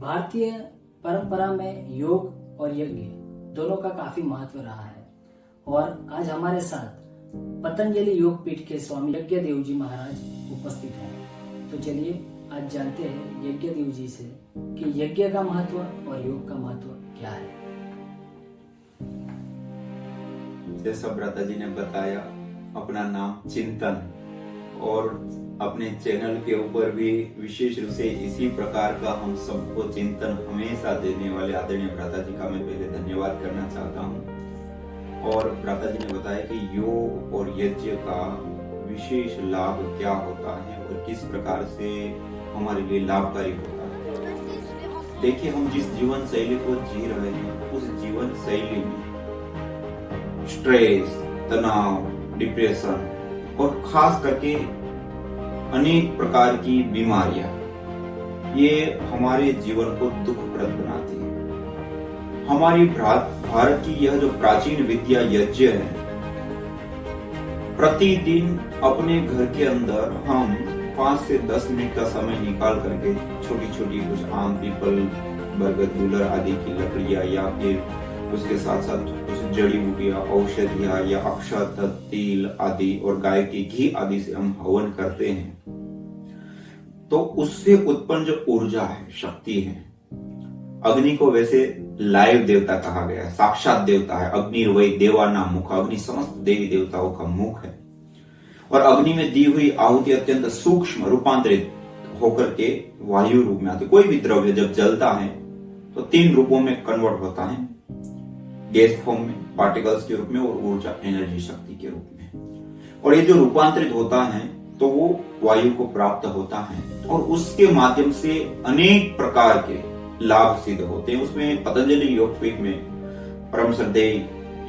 भारतीय परंपरा में योग और यज्ञ दोनों का काफी महत्व रहा है और आज हमारे साथ पतंजलि योग पीठ के स्वामी यज्ञदेव जी महाराज उपस्थित हैं। तो चलिए आज जानते हैं यज्ञदेव जी से कि यज्ञ का महत्व और योग का महत्व क्या है। जैसा भ्राता जी ने बताया, अपना नाम चिंतन और अपने चैनल के ऊपर भी विशेष रूप से इसी प्रकार का हम सबको चिंतन हमेशा देने वाले आदरणीय भ्राता जी का मैं पहले धन्यवाद करना चाहता हूँ। और भ्राता जी ने बताया कि योग और यज्ञ का विशेष लाभ क्या होता है और किस प्रकार से हमारे लिए लाभकारी होता है। देखिए, हम जिस जीवन शैली को जी रहे हैं उस जीवन शैली में स्ट्रेस, तनाव, डिप्रेशन और खास करके अनेक प्रकार की बीमारियां ये हमारे जीवन को दुखप्रद बनाती है। हमारी भारत की यह जो प्राचीन विद्या यज्ञ है, प्रतिदिन अपने घर के अंदर हम 5 से 10 मिनट का समय निकाल करके छोटी छोटी कुछ आम, पीपल, बरगद, गुलर आदि की लकड़ियां या फिर उसके साथ साथ कुछ जड़ी बूटियां, औषधियां या अक्षत, तिल आदि और गाय के घी आदि से हम हवन करते हैं, तो उससे उत्पन्न जो ऊर्जा है, शक्ति है। अग्नि को वैसे लाइव देवता कहा गया, साक्षात देवता है। अग्नि वै देवानां मुख, अग्नि समस्त देवी देवताओं का मुख है। और अग्नि में दी हुई आहुति अत्यंत सूक्ष्म रूपांतरित होकर के वायु रूप में आती। कोई भी द्रव्य जब जलता है तो 3 रूपों में कन्वर्ट होता है, गैस फॉर्म में, पार्टिकल्स के रूप में और ऊर्जा, एनर्जी, शक्ति के रूप में। और ये जो रूपांतरित होता है तो वो वायु को प्राप्त होता है और उसके माध्यम से अनेक प्रकार के लाभ सिद्ध होते हैं। उसमें पतंजलि योग पीठ में परम श्रद्धेय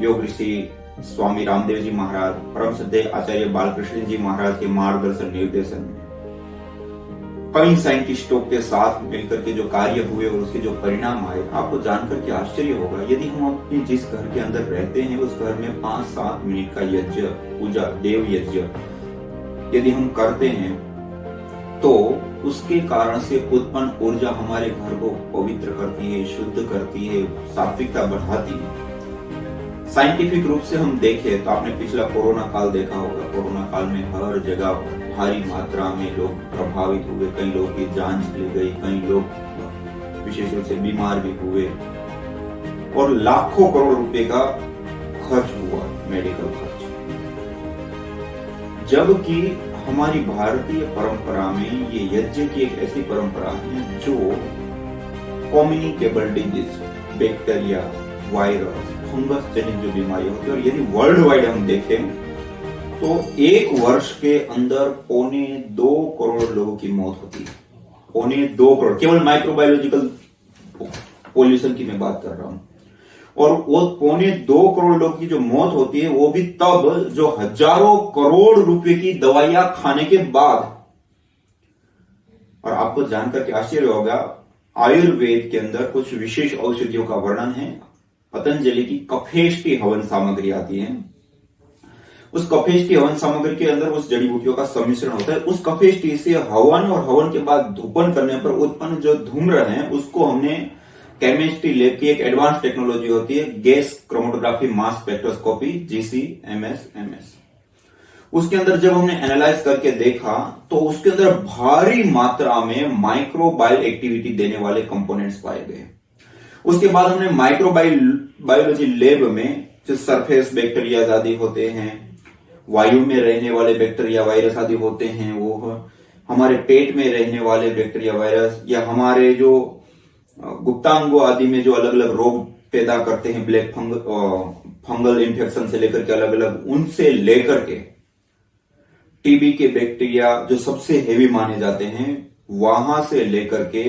योग ऋषि स्वामी रामदेव जी महाराज, परम श्रद्धेय आचार्य बालकृष्ण जी महाराज के मार्गदर्शन निर्देशन में कई साइंटिस्टों के साथ मिलकर के जो कार्य हुए और उसके जो परिणाम आए, आपको जानकर के आश्चर्य होगा। यदि हम अपने जिस घर के अंदर रहते हैं उस घर में 5-7 मिनट का यज्ञ, पूजा, देव यज्ञ यदि हम करते हैं तो उसके कारण से उत्पन्न ऊर्जा हमारे घर को पवित्र करती है, शुद्ध करती है, सात्विकता बढ़ाती है। साइंटिफिक रूप से हम देखें तो आपने पिछला कोरोना काल देखा होगा। कोरोना काल में हर जगह भारी मात्रा में लोग प्रभावित हुए, कई लोगों की जान चली गई, कई लोग विशेष रूप से बीमार भी हुए और लाखों करोड़ रुपए का खर्च हुआ, मेडिकल खर्च। जबकि हमारी भारतीय परंपरा में ये यज्ञ की एक ऐसी परंपरा है जो communicable disease, bacteria, virus, fungus जनित जो बीमारी होती है, और यदि वर्ल्ड वाइड हम देखें तो 1 वर्ष के अंदर 2.25 करोड़ लोगों की मौत होती है। 2.25 करोड़, केवल माइक्रोबायोलॉजिकल पॉल्यूशन की मैं बात कर रहा हूं। और वो 2.25 करोड़ लोगों की जो मौत होती है वो भी तब जो हजारों करोड़ रुपए की दवाइयां खाने के बाद। और आपको जानकर के आश्चर्य होगा, आयुर्वेद के अंदर कुछ विशेष औषधियों का वर्णन है। पतंजलि की कफेष्टि हवन सामग्री आती है। उस कफेष्टि हवन सामग्री के अंदर उस जड़ी बूटियों का सम्मिश्रण होता है। उस कफेष्टि से हवन और हवन के बाद धूपन करने पर उत्पन्न जो धूम्र है उसको हमने केमिस्ट्री लैब की एक एडवांस टेक्नोलॉजी होती है, gas chromatography mass spectroscopy, GC-MS, उसके अंदर जब हमने एनालाइज करके देखा तो उसके अंदर भारी मात्रा में माइक्रोबायल एक्टिविटी देने वाले कंपोनेंट्स पाए गए। उसके बाद हमने माइक्रोबायोलॉजी लैब में जो सरफेस बैक्टीरिया आदि होते हैं, वायु में रहने वाले बैक्टीरिया, वायरस आदि होते हैं, वो हमारे पेट में रहने वाले बैक्टीरिया, वायरस, या हमारे जो गुप्तांगों आदि में जो अलग अलग रोग पैदा करते हैं, ब्लैक फंगल इन्फेक्शन से लेकर के अलग अलग, उनसे लेकर के टीबी के बैक्टीरिया जो सबसे हेवी माने जाते हैं, वहां से लेकर के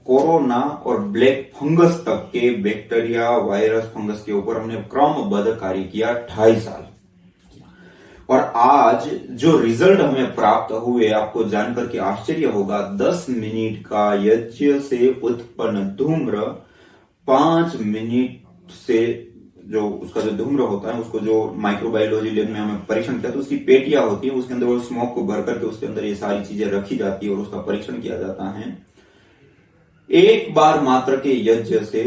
कोरोना और ब्लैक फंगस तक के बैक्टीरिया, वायरस, फंगस के ऊपर हमने क्रमबद्ध कार्य किया 2.5 साल। और आज जो रिजल्ट हमें प्राप्त हुए, आपको जानकर के आश्चर्य होगा। 10 मिनट का यज्ञ से उत्पन्न धूम्र 5 मिनट से जो उसका जो धूम्र होता है उसको जो माइक्रोबायोलॉजी लैब में हमें परीक्षण किया तो उसकी पेटियां होती है, उसके अंदर वो स्मोक को भर करके उसके अंदर ये सारी चीजें रखी जाती है और उसका परीक्षण किया जाता है। एक बार मात्र के यज्ञ से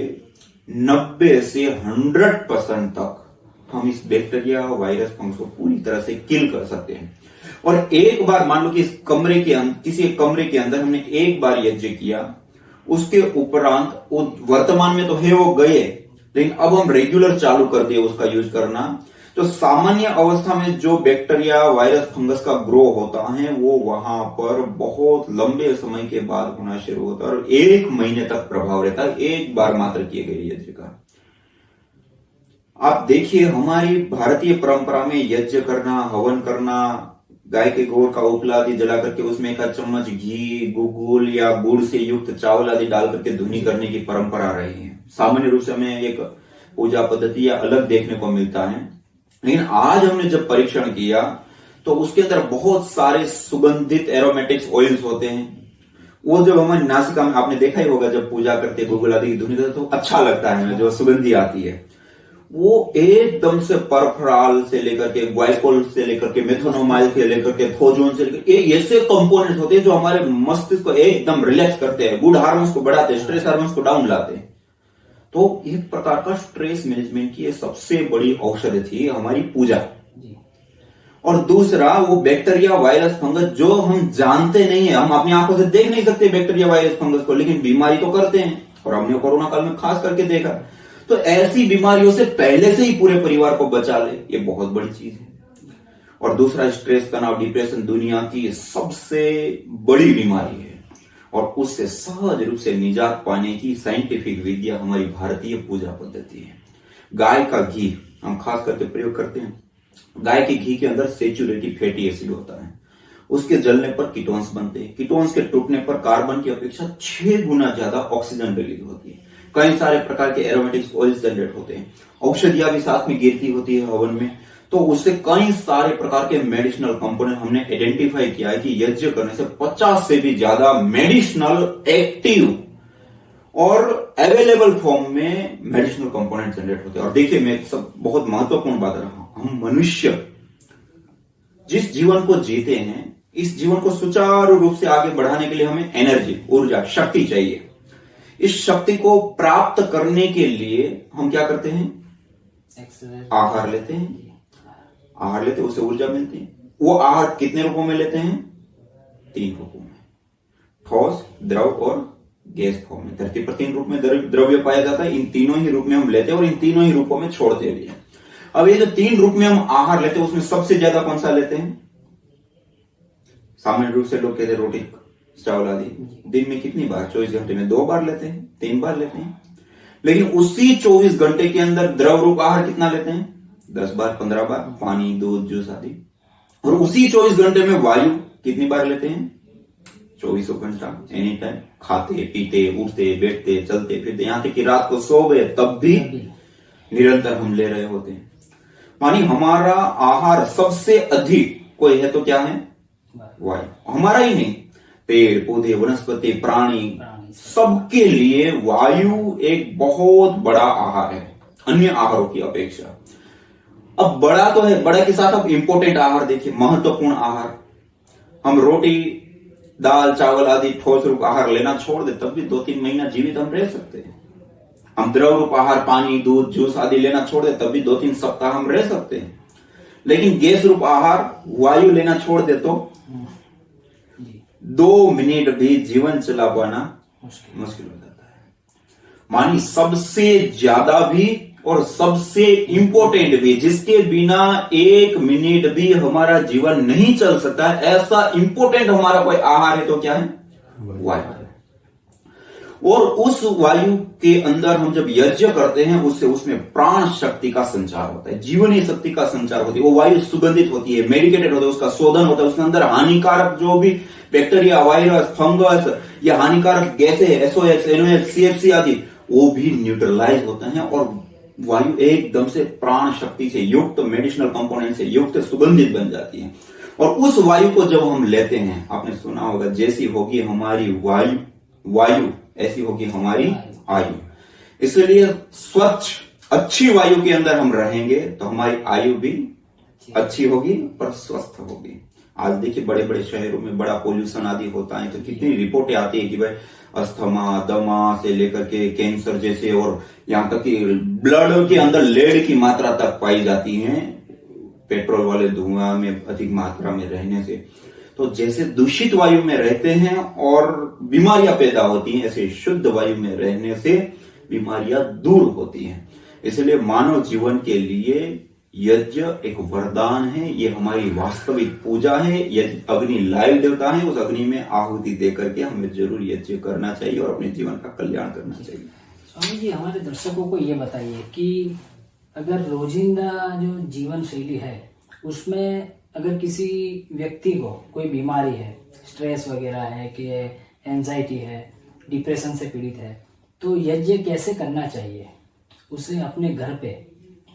90 से 100% तक हम इस बैक्टीरिया, वायरस, फंगस को पूरी तरह से किल कर सकते हैं। और एक बार मान लो कि इस कमरे के अंदर, किसी एक कमरे के अंदर हमने एक बार यज्ञ किया, उसके उपरांत वो वर्तमान में तो है वो गए, लेकिन अब हम रेगुलर चालू कर दिए उसका यूज करना, तो सामान्य अवस्था में जो बैक्टीरिया, वायरस, फंगस का ग्रो होता है वो वहां पर बहुत लंबे समय के बाद होना शुरू होता है और 1 महीने तक प्रभाव रहता है एक बार मात्र किए गए यज्ञ का। आप देखिए हमारी भारतीय परंपरा में यज्ञ करना, हवन करना, गाय के गोबर का उपला आदि जला करके उसमें 1 चम्मच घी, गुगुल या गुड़ से युक्त चावल आदि डाल करके धुनी करने की परंपरा रही है। सामान्य रूप से हमें एक पूजा पद्धति या अलग देखने को मिलता है, लेकिन आज हमने जब परीक्षण किया तो उसके अंदर बहुत सारे सुगंधित एरोमेटिक्स ऑयल्स होते हैं। वो जब हमारी नासिका में, आपने देखा ही होगा जब पूजा करते गुगुल आदि की धुनी करते तो अच्छा लगता है, जो सुगंधी आती है वो एकदम से परफराल से लेकर के ग्वाइकोल से लेकर के मेथोनोमाइल से लेकर के थोजोन से लेकर के ऐसे कंपोनेंट्स होते हैं जो हमारे मस्तिष्क को एकदम रिलैक्स करते हैं, गुड हार्मोन्स को बढ़ाते हैं, स्ट्रेस हार्मोन्स को डाउन लाते हैं। तो एक प्रकार का स्ट्रेस मैनेजमेंट की सबसे बड़ी औषधि थी हमारी पूजा। और दूसरा वो बैक्टीरिया, वायरस, फंगस जो हम जानते नहीं है, हम अपनी आंखों से देख नहीं सकते बैक्टीरिया, वायरस, फंगस को, लेकिन बीमारी तो करते हैं और हमने कोरोना काल में खास करके देखा। तो ऐसी बीमारियों से पहले से ही पूरे परिवार को बचा ले, ये बहुत बड़ी चीज है। और दूसरा स्ट्रेस, तनाव, डिप्रेशन दुनिया की सबसे बड़ी बीमारी है और उससे सहज रूप से निजात पाने की साइंटिफिक विद्या हमारी भारतीय पूजा पद्धति है। गाय का घी हम खास करके प्रयोग करते हैं। गाय के घी के अंदर सैचुरेटेड फैटी एसिड होता है, उसके जलने पर कीटोन्स बनते हैं, कीटोन्स के टूटने पर कार्बन की अपेक्षा 6 गुना ज्यादा ऑक्सीजन रिलीज होती है, कई सारे प्रकार के एरोमेटिक्स ऑयल्स जनरेट होते हैं, औषधियां भी साथ में गिरती होती है हवन में। तो उससे कई सारे प्रकार के मेडिसिनल कंपोनेंट हमने आइडेंटिफाई किया है कि यज्ञ करने से 50 से भी ज्यादा मेडिसिनल, एक्टिव और अवेलेबल फॉर्म में मेडिसिनल कंपोनेंट जनरेट होते हैं। और देखिए मैं सब बहुत महत्वपूर्ण बात रहा हूं, हम मनुष्य जिस जीवन को जीते हैं, इस जीवन को सुचारू रूप से आगे बढ़ाने के लिए हमें एनर्जी, ऊर्जा, शक्ति चाहिए। इस शक्ति को प्राप्त करने के लिए हम क्या करते हैं? आहार लेते हैं। आहार लेते हैं, उससे ऊर्जा मिलती है। वो आहार कितने रूपों में लेते हैं? 3 रूपों में, ठोस, द्रव और गैस फॉर्म में। धरती पर 3 रूप में द्रव्य पाया जाता है, इन तीनों ही रूप में हम लेते हैं और इन तीनों ही रूपों में छोड़ते भी हैं। अब ये जो 3 रूप में हम आहार लेते हैं उसमें सबसे ज्यादा कौन सा लेते हैं? सामान्य रूप से लोग कहते हैं रोटी, चावल आदि। दिन में कितनी बार? 24 घंटे में 2 बार लेते हैं, 3 बार लेते हैं। लेकिन उसी 24 घंटे के अंदर द्रव रूप आहार कितना लेते हैं? 10 बार, 15 बार, पानी, दूध, जूस आदि। और उसी 24 घंटे में वायु कितनी बार लेते हैं? 24 घंटा, एनी टाइम। खाते, पीते, उठते, बैठते, चलते फिरते, यहां तक कि रात को सो गए तब भी निरंतर हम ले रहे होते हैं। मानी हमारा आहार सबसे अधिक कोई है तो क्या है? वायु। हमारा ही नहीं, पेड़ पौधे, वनस्पति, प्राणी, सबके लिए वायु एक बहुत बड़ा आहार है अन्य आहारों की अपेक्षा। अब बड़ा तो है, बड़ा के साथ अब इंपॉर्टेंट आहार देखिए, महत्वपूर्ण आहार। हम रोटी, दाल, चावल आदि ठोस रूप आहार लेना छोड़ दे तब भी 2-3 महीना जीवित हम रह सकते हैं। हम द्रव रूप आहार, पानी, दूध, जूस आदि लेना छोड़ दे तब भी 2-3 सप्ताह हम रह सकते हैं। लेकिन गैस रूप आहार, वायु लेना छोड़ दे तो 2 मिनट भी जीवन चला पाना मुश्किल हो जाता है। मानी सबसे ज्यादा भी और सबसे इंपॉर्टेंट भी, जिसके बिना 1 मिनट भी हमारा जीवन नहीं चल सकता, ऐसा इंपॉर्टेंट हमारा कोई आहार है तो क्या है? वायु। और उस वायु के अंदर हम जब यज्ञ करते हैं उससे उसमें प्राण शक्ति का संचार होता है, जीवनी शक्ति का संचार होती है। वो वायु सुगंधित होती है, मेडिकेटेड होता है, उसका शोधन होता है, उसके अंदर हानिकारक जो भी बैक्टीरिया, वायरस, फंगस या हानिकारक गैसें, SOx, NOx, CFC आदि, वो भी न्यूट्रलाइज होते हैं और वायु एकदम से प्राण शक्ति से युक्त, मेडिसिनल कंपोनेंट से युक्त, सुगंधित बन जाती है। और उस वायु को जब हम लेते हैं, आपने सुना होगा, जैसी होगी हमारी वायु ऐसी होगी हमारी आयु। इसलिए स्वच्छ, अच्छी वायु के अंदर हम रहेंगे तो हमारी आयु भी अच्छी होगी और स्वस्थ होगी। आज देखिए बड़े बड़े शहरों में बड़ा पोल्यूशन आदि होता है, तो कितनी रिपोर्टें आती है कि भाई अस्थमा, दमा से लेकर के कैंसर जैसे, और यहाँ तक कि ब्लड के अंदर लेड की मात्रा तक पाई जाती है पेट्रोल वाले धुआं में अधिक मात्रा में रहने से। तो जैसे दूषित वायु में रहते हैं और बीमारियां पैदा होती हैं, ऐसे शुद्ध वायु में रहने से बीमारियां दूर होती हैं। इसलिए मानव जीवन के लिए यज्ञ एक वरदान है, ये हमारी वास्तविक पूजा है। यज्ञ अग्नि लाइव देवता है, उस अग्नि में आहुति दे करके हमें जरूर यज्ञ करना चाहिए और अपने जीवन का कल्याण करना चाहिए। स्वामी जी, हमारे दर्शकों को ये बताइए कि अगर रोजिंदा जो जीवन शैली है उसमें अगर किसी व्यक्ति को कोई बीमारी है, स्ट्रेस वगैरह है कि एंजाइटी है, डिप्रेशन से पीड़ित है, तो यज्ञ कैसे करना चाहिए उसे अपने घर पे?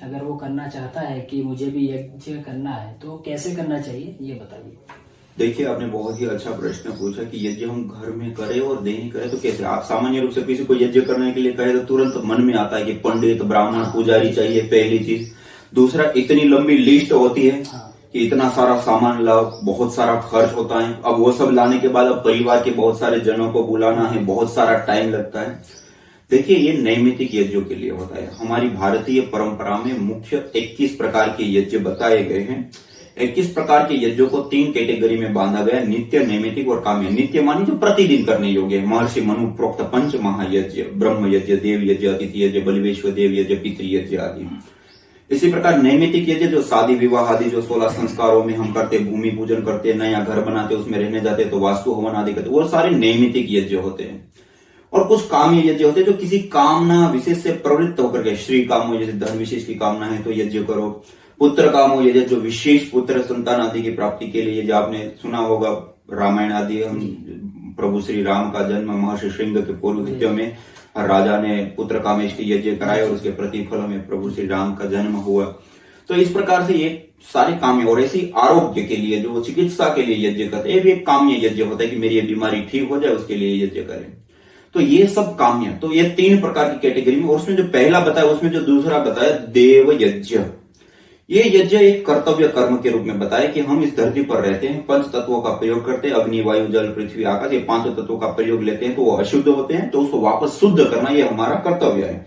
अगर वो करना चाहता है कि मुझे भी यज्ञ करना है तो कैसे करना चाहिए, ये बताइए। देखिए, आपने बहुत ही अच्छा प्रश्न पूछा कि यज्ञ हम घर में करें और नहीं करें तो कैसे। आप सामान्य रूप से किसी को यज्ञ करने के लिए कहे तो तुरंत मन में आता है कि पंडित, ब्राह्मण, पुजारी चाहिए, पहली चीज। दूसरा, इतनी लंबी लिस्ट होती है कि इतना सारा सामान लाओ, बहुत सारा खर्च होता है। अब वो सब लाने के बाद अब परिवार के बहुत सारे जनों को बुलाना है, बहुत सारा टाइम लगता है। देखिए, ये नैमित्तिक यज्ञों के लिए होता है। हमारी भारतीय परंपरा में मुख्य 21 प्रकार के यज्ञ बताए गए हैं। 21 प्रकार के यज्ञों को 3 कैटेगरी में बांधा गया, नित्य, नैमित्तिक और काम्य। नित्य मानी जो प्रतिदिन करने योग्य है, महर्षि मनु प्रोक्त पंच महायज्ञ, ब्रह्म यज्ञ, देव यज्ञ, अतिथि यज्ञ, बलिवेश्वर देव यज्ञ, पितृयज्ञ आदि। इसी प्रकार नैमित्तिक यज्ञ जो शादी विवाह आदि जो 16 संस्कारों में हम करते, भूमि पूजन करते, नया घर बनाते, उसमें रहने जाते तो वास्तु हवन आदि करते, वो सारे नैमित्तिक यज्ञ होते हैं। और कुछ काम्य यज्ञ होते हैं जो किसी कामना विशेष से प्रवृत्त होकर के, श्री कामो जैसे धन विशेष की कामना है तो यज्ञ करो। पुत्र कामो यज्ञ जो विशेष पुत्र संतान आदि की प्राप्ति के लिए, यज्ञ आपने सुना होगा रामायण आदि, हम प्रभु श्री राम का जन्म महर्षि श्रृंग के पौरोहित्य में राजा ने पुत्र कामेष्टि यज्ञ कराए और उसके प्रतिफल में प्रभु श्री राम का जन्म हुआ। तो इस प्रकार से ये सारे काम्य, और ऐसी आरोग्य के लिए जो चिकित्सा के लिए यज्ञ करते हैं, ये एक काम्य यज्ञ होता है कि मेरी ये बीमारी ठीक हो जाए उसके लिए यज्ञ करें। तो ये सब काम्य, तो ये 3 प्रकार की कैटेगरी में। और उसमें जो पहला बताया, उसमें जो दूसरा बताया देव यज्ञ, ये यज्ञ एक कर्तव्य कर्म के रूप में बताया कि हम इस धरती पर रहते हैं, 5 तत्वों का प्रयोग करते हैं, अग्नि, वायु, जल, पृथ्वी, आकाश, ये 5 तत्वों का प्रयोग लेते हैं तो वो अशुद्ध होते हैं, तो उसको वापस शुद्ध करना ये हमारा कर्तव्य है।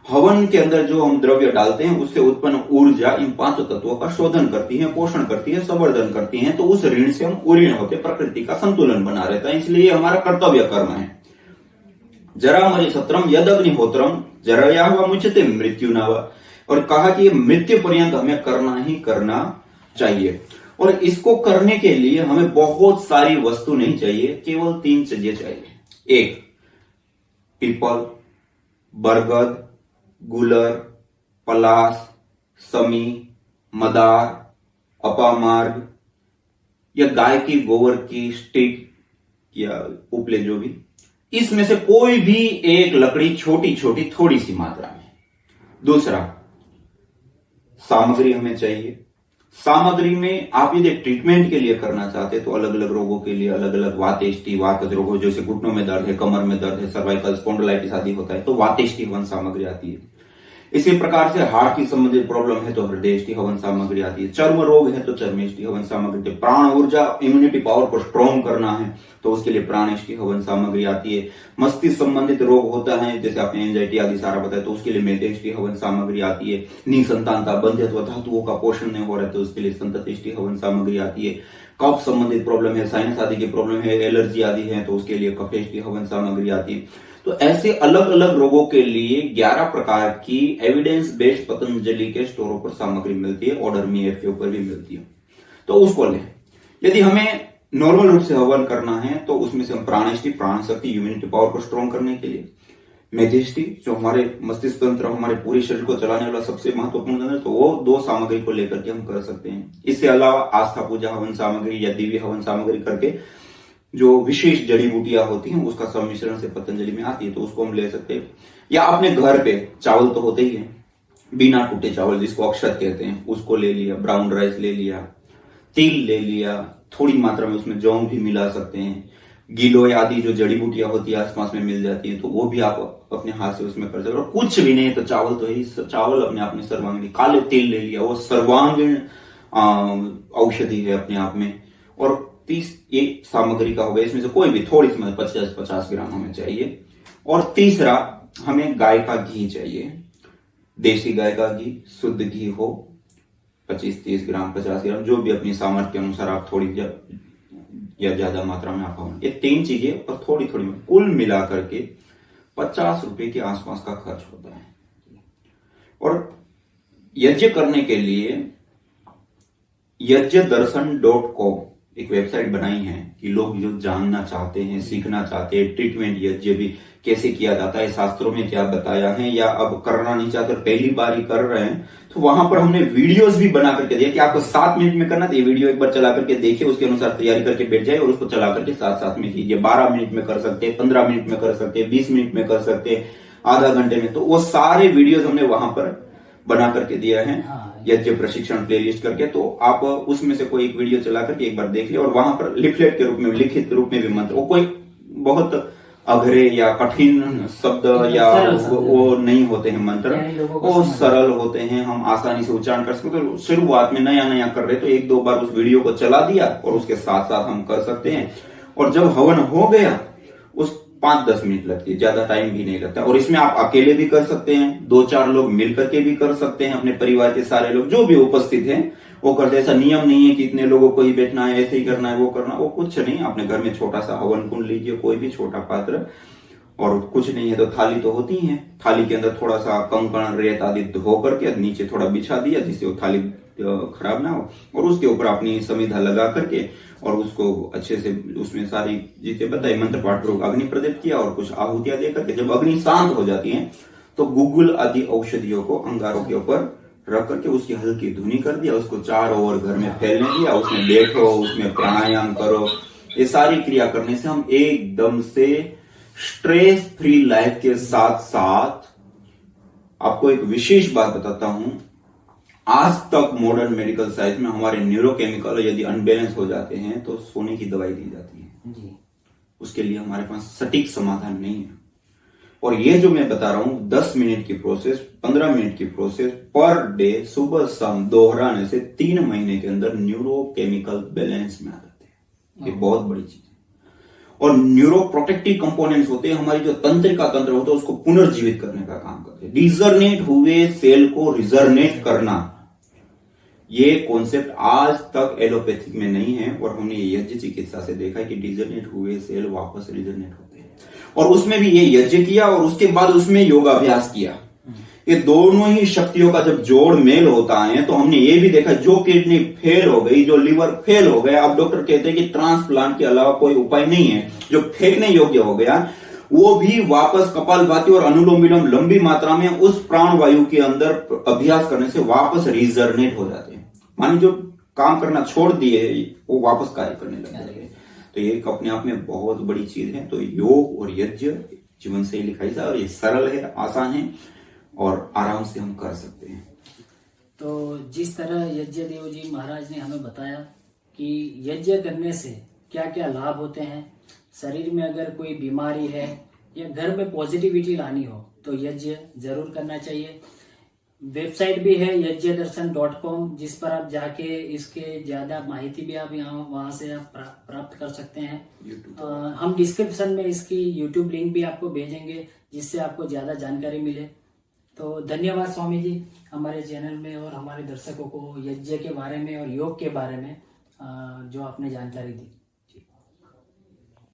हवन के अंदर जो हम द्रव्य डालते हैं उससे उत्पन्न ऊर्जा इन 5 तत्वों का शोधन करती है, पोषण करती है, संवर्धन करती है, तो उस ऋण से हम उऋण होते, प्रकृति का संतुलन बना रहता है, इसलिए हमारा कर्तव्य कर्म है। जरा मरि सत्रम यद अग्निहोत्रम जरया हुआ मुच्यते मृत्यु न हुआ, और कहा कि ये मृत्यु पर्यंत हमें करना ही करना चाहिए। और इसको करने के लिए हमें बहुत सारी वस्तु नहीं चाहिए, केवल 3 चीजें चाहिए। 1 पीपल, बरगद, गुलर, पलास, समी, मदार, अपामार्ग या गाय की गोबर की स्टिक या उपले, जो भी, इसमें से कोई भी एक लकड़ी छोटी छोटी थोड़ी सी मात्रा में। दूसरा, सामग्री हमें चाहिए। सामग्री में आप यदि ट्रीटमेंट के लिए करना चाहते तो अलग अलग रोगों के लिए अलग अलग वातेष्टि, वातज रोगों, जैसे घुटनों में दर्द है, कमर में दर्द है, सर्वाइकल स्पॉन्डिलाइटिस आदि होता है तो वातेष्टि हवन सामग्री आती है। इसी प्रकार से हार्ट की संबंधित प्रॉब्लम है तो हृदयष्टि हवन सामग्री आती है। चर्म रोग है तो चर्मेष्टि हवन सामग्री। प्राण ऊर्जा, इम्यूनिटी पावर को स्ट्रॉन्ग करना है तो उसके लिए प्राणेष्टि हवन सामग्री आती है। मस्तिष्क संबंधित रोग होता है, जैसे आपने एंजाइटी आदि सारा बताया, तो उसके लिए मेदेष्टि हवन सामग्री आती है। निसंतानता, बंध्यत्व, धातुओं का पोषण नहीं हो रहा है तो उसके लिए संततिष्टि हवन सामग्री आती है। कफ संबंधित प्रॉब्लम है, साइनस आदि की प्रॉब्लम है, एलर्जी आदि है तो उसके लिए कफेष्टि हवन सामग्री आती है। तो ऐसे अलग अलग रोगों के लिए 11 प्रकार की एविडेंस बेस्ड पतंजलि के स्टोरों पर सामग्री मिलती है, ऑर्डर मी ऐप के ऊपर भी मिलती है, तो उसको लें। यदि हमें नॉर्मल रूप से हवन करना है तो उसमें से हम प्राणेष्टि, प्राण शक्ति, इम्यूनिटी पावर को स्ट्रॉन्ग करने के लिए, मेधेष्टि जो हमारे मस्तिष्क तंत्र, हमारे पूरे शरीर को चलाने वाला सबसे महत्वपूर्ण तंत्र, तो वो 2 सामग्री को लेकर के हम कर सकते हैं। इसके अलावा आस्था पूजा हवन सामग्री या दिव्य हवन सामग्री करके जो विशेष जड़ी बूटियां होती हैं उसका सम्मिश्रण से पतंजलि में आती है तो उसको हम ले सकते हैं। या अपने घर पे चावल तो होते ही है, बिना टूटे चावल जिसको अक्षत कहते हैं, उसको ले लिया, ब्राउन राइस ले लिया, तिल ले लिया, थोड़ी मात्रा में उसमें जौ भी मिला सकते हैं, गिलोय आदि जो जड़ी बूटियां होती है आसपास में मिल जाती है तो वो भी आप अपने हाथ से उसमें कर सकते हो। और कुछ भी नहीं तो चावल तो है, चावल अपने आप में सर्वांगीण, काले तिल ले लिया, वो सर्वांगीण औषधि है अपने आप में। और 30 ये सामग्री का हो गया, इसमें से कोई भी थोड़ी सी मतलब 50 ग्राम हमें चाहिए। और तीसरा हमें गाय का घी चाहिए, देसी गाय का घी, शुद्ध घी हो, 25-30 ग्राम 50 ग्राम, जो भी अपनी सामर्थ्य के अनुसार आप थोड़ी या ज्यादा मात्रा में आप हो। ये 3 चीजें और थोड़ी थोड़ी कुल मिला करके 50 रुपए के आसपास का खर्च होता है। और यज्ञ करने के लिए यज्ञदर्शन.com एक वेबसाइट बनाई है कि लोग जो जानना चाहते हैं, सीखना चाहते हैं, ट्रीटमेंट यज्ञ भी कैसे किया जाता है, शास्त्रों में क्या बताया है, या अब करना नहीं चाहते पहली बार ही कर रहे हैं, तो वहां पर हमने वीडियोस भी बना करके दिया कि आपको 7 मिनट में करना, तो ये वीडियो एक बार चला करके देखिए, उसके अनुसार तैयारी करके बैठ जाए और उसको चला करके साथ में कीजिए। 12 मिनट में कर सकते हैं, 15 मिनट में कर सकते हैं, 20 मिनट में कर सकते हैं, आधा घंटे में। तो वो सारे वीडियोस हमने वहां पर बना करके दिया है, यज्ञ प्रशिक्षण प्लेलिस्ट करके। तो आप उसमें से कोई एक वीडियो चला करके एक बार देख लिया, और वहां पर लिफलेट के रूप में, लिखित रूप में भी मंत्र, वो कोई बहुत अघरे या कठिन शब्द या वो नहीं होते हैं मंत्र, वो सरल होते हैं, हम आसानी से उच्चारण कर सकते हैं। तो शुरुआत में नया कर रहे तो 1-2 बार उस वीडियो को चला दिया और उसके साथ साथ हम कर सकते हैं। और जब हवन हो गया उस 5-10 मिनट लगती है, ज्यादा टाइम भी नहीं लगता। और इसमें आप अकेले भी कर सकते हैं, 2-4 लोग मिलकर के भी कर सकते हैं, अपने परिवार के सारे लोग जो भी उपस्थित हैं वो करते। ऐसा नियम नहीं है कि इतने लोगों को ही बैठना है, ऐसे ही करना है, वो करना, वो कुछ नहीं। अपने घर में छोटा सा हवन कुंड लीजिए, कोई भी छोटा पात्र, और कुछ नहीं है तो थाली तो होती है, थाली के अंदर थोड़ा सा कंकड़ रेत आदि धो करके नीचे थोड़ा बिछा दिया जिससे वो थाली खराब ना हो, और उसके ऊपर अपनी समिधा लगा करके और उसको अच्छे से उसमें सारी चीजें बताई, मंत्र पाठ पूर्वक अग्नि प्रदीप किया और कुछ आहुतियां दे करके जब अग्नि शांत हो जाती है तो गुग्गुल आदि औषधियों को अंगारों के ऊपर रख करके उसकी हल्की धुनी कर दिया, उसको चारों ओर घर में फैलने दिया, उसमें बैठो, उसमें प्राणायाम करो। ये सारी क्रिया करने से हम एकदम से स्ट्रेस फ्री लाइफ के साथ साथ, आपको एक विशेष बात बताता हूं, आज तक मॉडर्न मेडिकल साइंस में हमारे न्यूरोकेमिकल यदि अनबैलेंस हो जाते हैं तो सोने की दवाई दी जाती है जी। उसके लिए हमारे पास सटीक समाधान नहीं है। और ये जो मैं बता रहा हूं 10 मिनट की प्रोसेस, 15 मिनट की प्रोसेस पर डे सुबह शाम दोहराने से 3 महीने के अंदर न्यूरोकेमिकल बैलेंस में आ जाते हैं। ये बहुत बड़ी चीज है। और न्यूरो प्रोटेक्टिव कंपोनेंट्स होते हैं, हमारी जो तंत्रिका तंत्र होता है उसको पुनर्जीवित करने का काम करते हैं। डिजर्नेट हुए सेल को रिजर्नेट करना, ये कॉन्सेप्ट आज तक एलोपैथिक में नहीं है, और हमने यज्ञ चिकित्सा से देखा है कि डिजर्नेट हुए सेल वापस रिजर्नेट होते हैं। और उसमें भी ये यज्ञ किया और उसके बाद उसमें योगाभ्यास किया। ये दोनों ही शक्तियों का जब जोड़ मेल होता है तो हमने ये भी देखा, जो किडनी फेल हो गई, जो लिवर फेल हो गया, अब डॉक्टर कहते हैं कि ट्रांसप्लांट के अलावा कोई उपाय नहीं है, जो फेंकने योग्य हो गया वो भी वापस कपालभाति और अनुलोम विलोम लंबी मात्रा में उस प्राणवायु के अंदर अभ्यास करने से वापस रिजर्नेट हो जाते हैं। मानी जो काम करना छोड़ दिए वो वापस कार्य करने लग जाते हैं। तो ये अपने आप में बहुत बड़ी चीज है। तो योग और यज्ञ जीवन शैली लिखाई जाए, और ये सरल है, आसान है और आराम से हम कर सकते हैं। तो जिस तरह यज्ञदेव जी महाराज ने हमें बताया कि यज्ञ करने से क्या क्या लाभ होते हैं, शरीर में अगर कोई बीमारी है या घर में पॉजिटिविटी लानी हो तो यज्ञ जरूर करना चाहिए। वेबसाइट भी है यज्ञदर्शन.com, जिस पर आप जाके इसके ज्यादा माहिती भी आप यहाँ वहां से आप प्राप्त कर सकते हैं। हम डिस्क्रिप्शन में इसकी यूट्यूब लिंक भी आपको भेजेंगे जिससे आपको ज्यादा जानकारी मिले। तो धन्यवाद स्वामी जी, हमारे चैनल में और हमारे दर्शकों को यज्ञ के बारे में और योग के बारे में जो आपने जानकारी दी।